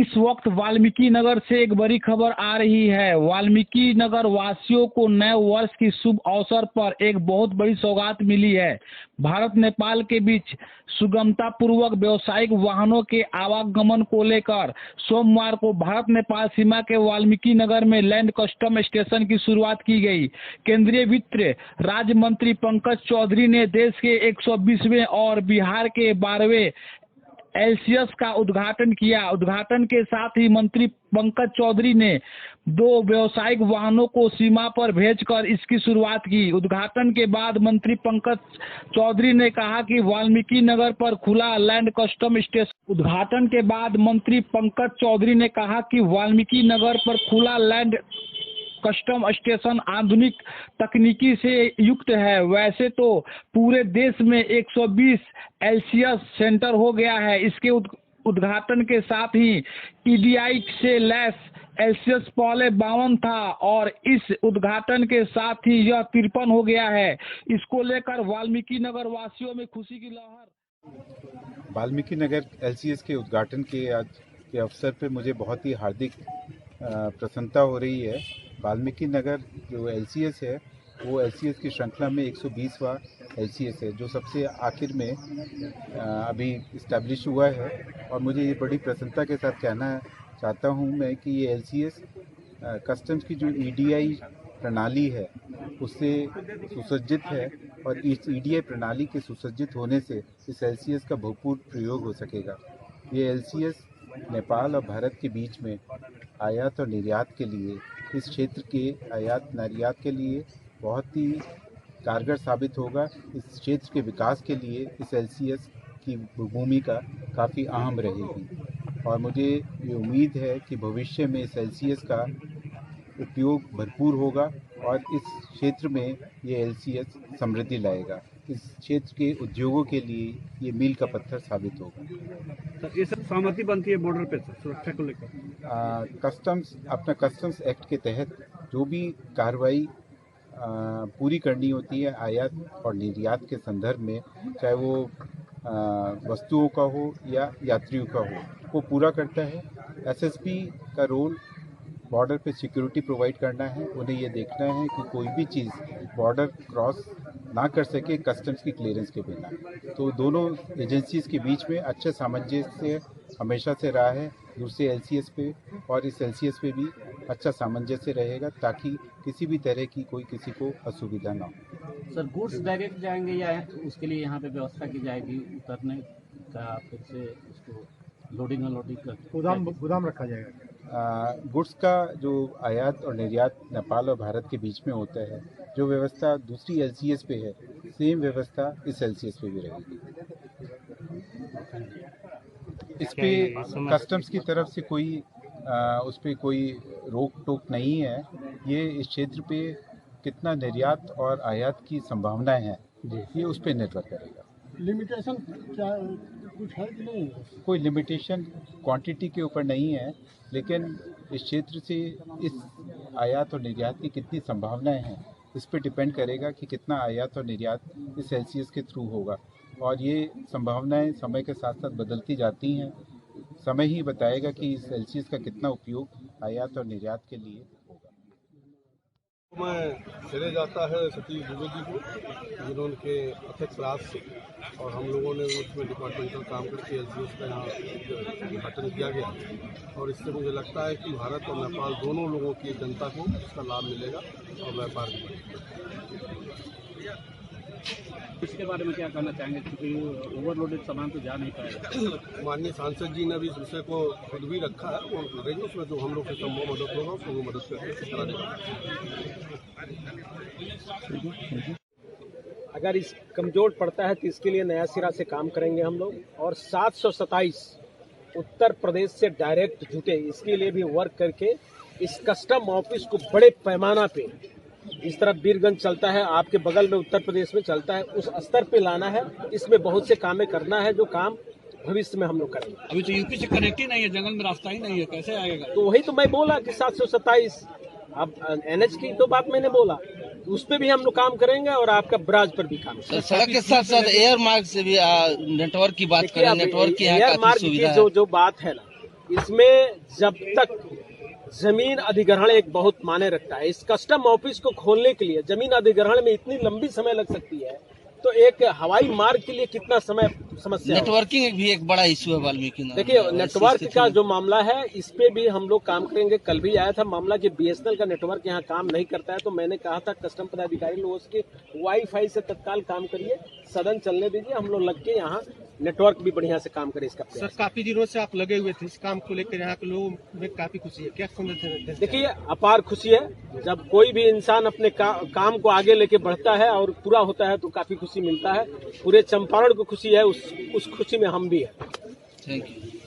इस वक्त वाल्मीकि नगर से एक बड़ी खबर आ रही है। वाल्मीकि नगर वासियों को नए वर्ष की शुभ अवसर पर एक बहुत बड़ी सौगात मिली है। भारत नेपाल के बीच सुगमता पूर्वक व्यावसायिक वाहनों के आवागमन को लेकर सोमवार को भारत नेपाल सीमा के वाल्मीकि नगर में लैंड कस्टम स्टेशन की शुरुआत की गई। केंद्रीय वित्त राज्य मंत्री पंकज चौधरी ने देश के 120वें और बिहार के 12वें एलसीएस का उद्घाटन किया। उद्घाटन के साथ ही मंत्री पंकज चौधरी ने 2 व्यावसायिक वाहनों को सीमा पर भेजकर इसकी शुरुआत की। उद्घाटन के बाद मंत्री पंकज चौधरी ने कहा कि वाल्मीकि नगर पर खुला लैंड कस्टम स्टेशन। उद्घाटन के बाद मंत्री पंकज चौधरी ने कहा कि वाल्मीकि नगर पर खुला लैंड कस्टम स्टेशन आधुनिक तकनीकी से युक्त है। वैसे तो पूरे देश में 120 एलसीएस सेंटर हो गया है। इसके उद्घाटन के साथ ही ईडीआई से लैस एलसीएस पहले 52 था और इस उद्घाटन के साथ ही यह 53 हो गया है। इसको लेकर वाल्मीकि नगर वासियों में खुशी की लहर। वाल्मीकि नगर एलसीएस के उद्घाटन के आज के अवसर पर मुझे बहुत ही हार्दिक प्रसन्नता हो रही है। वाल्मीकि नगर जो एलसीएस है वो एलसीएस की श्रृंखला में 120वां एलसीएस है जो सबसे आखिर में अभी इस्टेब्लिश हुआ है। और मुझे ये बड़ी प्रसन्नता के साथ कहना चाहता हूँ मैं कि ये एलसीएस कस्टम्स की जो ईडीआई प्रणाली है उससे सुसज्जित है और इस ईडीआई प्रणाली के सुसज्जित होने से इस एलसीएस का भरपूर प्रयोग हो सकेगा। ये एलसीएस नेपाल और भारत के बीच में आयात और निर्यात के लिए, इस क्षेत्र के आयात निर्यात के लिए बहुत ही कारगर साबित होगा। इस क्षेत्र के विकास के लिए इस एलसीएस की भूमिका काफ़ी अहम रहेगी और मुझे ये उम्मीद है कि भविष्य में इस एलसीएस का उपयोग भरपूर होगा और इस क्षेत्र में ये एलसीएस समृद्धि लाएगा। इस क्षेत्र के उद्योगों के लिए ये मील का पत्थर साबित होगा। ये सब सहमति बनती है बॉर्डर पे सुरक्षा को लेकर। कस्टम्स एक्ट के तहत जो भी कार्रवाई पूरी करनी होती है आयात और निर्यात के संदर्भ में, चाहे वो वस्तुओं का हो या यात्रियों का हो, वो पूरा करता है। एसएसपी का रोल बॉर्डर पे सिक्योरिटी प्रोवाइड करना है। उन्हें ये देखना है कि कोई भी चीज़ बॉर्डर क्रॉस ना कर सके कस्टम्स की क्लियरेंस के बिना। तो दोनों एजेंसीज के बीच में अच्छा सामंजस्य हमेशा से रहा है। दूसरे एलसीएस पे और इस एलसीएस पे भी अच्छा सामंजस्य रहेगा ताकि किसी भी तरह की कोई किसी को असुविधा ना हो। सर, गुड्स डायरेक्ट जाएंगे या उसके लिए यहाँ पे व्यवस्था की जाएगी उतरने का, फिर से उसको लोडिंग अनलोडिंग का गोदाम रखा जाएगा? गुड्स का जो आयात और निर्यात नेपाल और भारत के बीच में होता है, जो व्यवस्था दूसरी एलसीएस पे है, सेम व्यवस्था इस एलसीएस पे भी रहेगी। इस पे कस्टम्स की तरफ से कोई उस पर कोई रोक टोक नहीं है। ये इस क्षेत्र पे कितना निर्यात और आयात की संभावनाएं हैं ये उस पर निर्भर करेगा। लिमिटेशन क्या कुछ है कि नहीं? कोई लिमिटेशन क्वांटिटी के ऊपर नहीं है, लेकिन इस क्षेत्र से इस आयात और निर्यात की कितनी संभावनाएं हैं इस पर डिपेंड करेगा कि कितना आयात और निर्यात इस एलसीएस के थ्रू होगा। और ये संभावनाएं समय के साथ साथ बदलती जाती हैं। समय ही बताएगा कि इस एलसीएस का कितना उपयोग आयात और निर्यात के लिए होगा। मैं चले जाता है सतीश दुबे जी को, जिन्होंने के अथक प्रयास से और हम लोगों ने उसमें डिपार्टमेंटल काम करके एलसीएस का यहाँ उद्घाटन किया गया और इससे मुझे लगता है कि भारत और नेपाल दोनों लोगों की जनता को इसका लाभ मिलेगा और व्यापार भी बढ़ेगा। इसके बारे में क्या कहना चाहेंगे, क्योंकि ओवरलोडेड सामान तो जा नहीं पाएगा? माननीय सांसद जी ने भी इस विषय को खुद भी रखा है, वो करेंगे उसमें जो हम लोग से संभव मदद होगा उसको वो मदद करके करा देगा। अगर इस कमजोर पड़ता है तो इसके लिए नया सिरा से काम करेंगे हम लोग। और 727 उत्तर प्रदेश से डायरेक्ट जुटे, इसके लिए भी वर्क करके इस कस्टम ऑफिस को बड़े पैमाना पे, इस तरफ बीरगंज चलता है, आपके बगल में उत्तर प्रदेश में चलता है, उस स्तर पे लाना है। इसमें बहुत से कामें करना है जो काम भविष्य में हम लोग करेंगे। अभी तो यूपी से कनेक्ट ही नहीं है, जंगल में रास्ता ही नहीं है, कैसे आएगा? तो वही तो मैं बोला कि 727 अब एनएच की तो बात मैंने बोला, उस पर भी हम लोग काम करेंगे और आपका ब्राज पर भी काम करेंगे। सड़क के साथ साथ एयर मार्ग से भी नेटवर्क की बात करें, नेटवर्क की एयर मार्ग की जो बात है ना, इसमें जब तक जमीन अधिग्रहण एक बहुत मायने रखता है। इस कस्टम ऑफिस को खोलने के लिए जमीन अधिग्रहण में इतनी लंबी समय लग सकती है, तो एक हवाई मार्ग के लिए कितना समय समस्या है। नेटवर्किंग भी एक बड़ा इशू है वाल्मीकि नगर। देखिए, नेटवर्क का जो मामला है इस पे भी हम लोग काम करेंगे। कल भी आया था मामला कि बीएसएनएल का नेटवर्क यहाँ काम नहीं करता है, तो मैंने कहा था कस्टम पदाधिकारी लोगों से वाईफाई से तत्काल काम करिए, सदन चलने दीजिए, हम लोग लग के यहाँ नेटवर्क भी बढ़िया से काम करें इसका सर प्रयास। काफी दिनों से आप लगे हुए थे इस काम को लेकर, यहाँ के लोगों में काफी खुशी है, क्या संदेश? देखिए, अपार खुशी है। जब कोई भी इंसान अपने काम को आगे लेके बढ़ता है और पूरा होता है तो काफी खुशी मिलता है। पूरे चंपारण को खुशी है, उस खुशी में हम भी हैं। Thank you.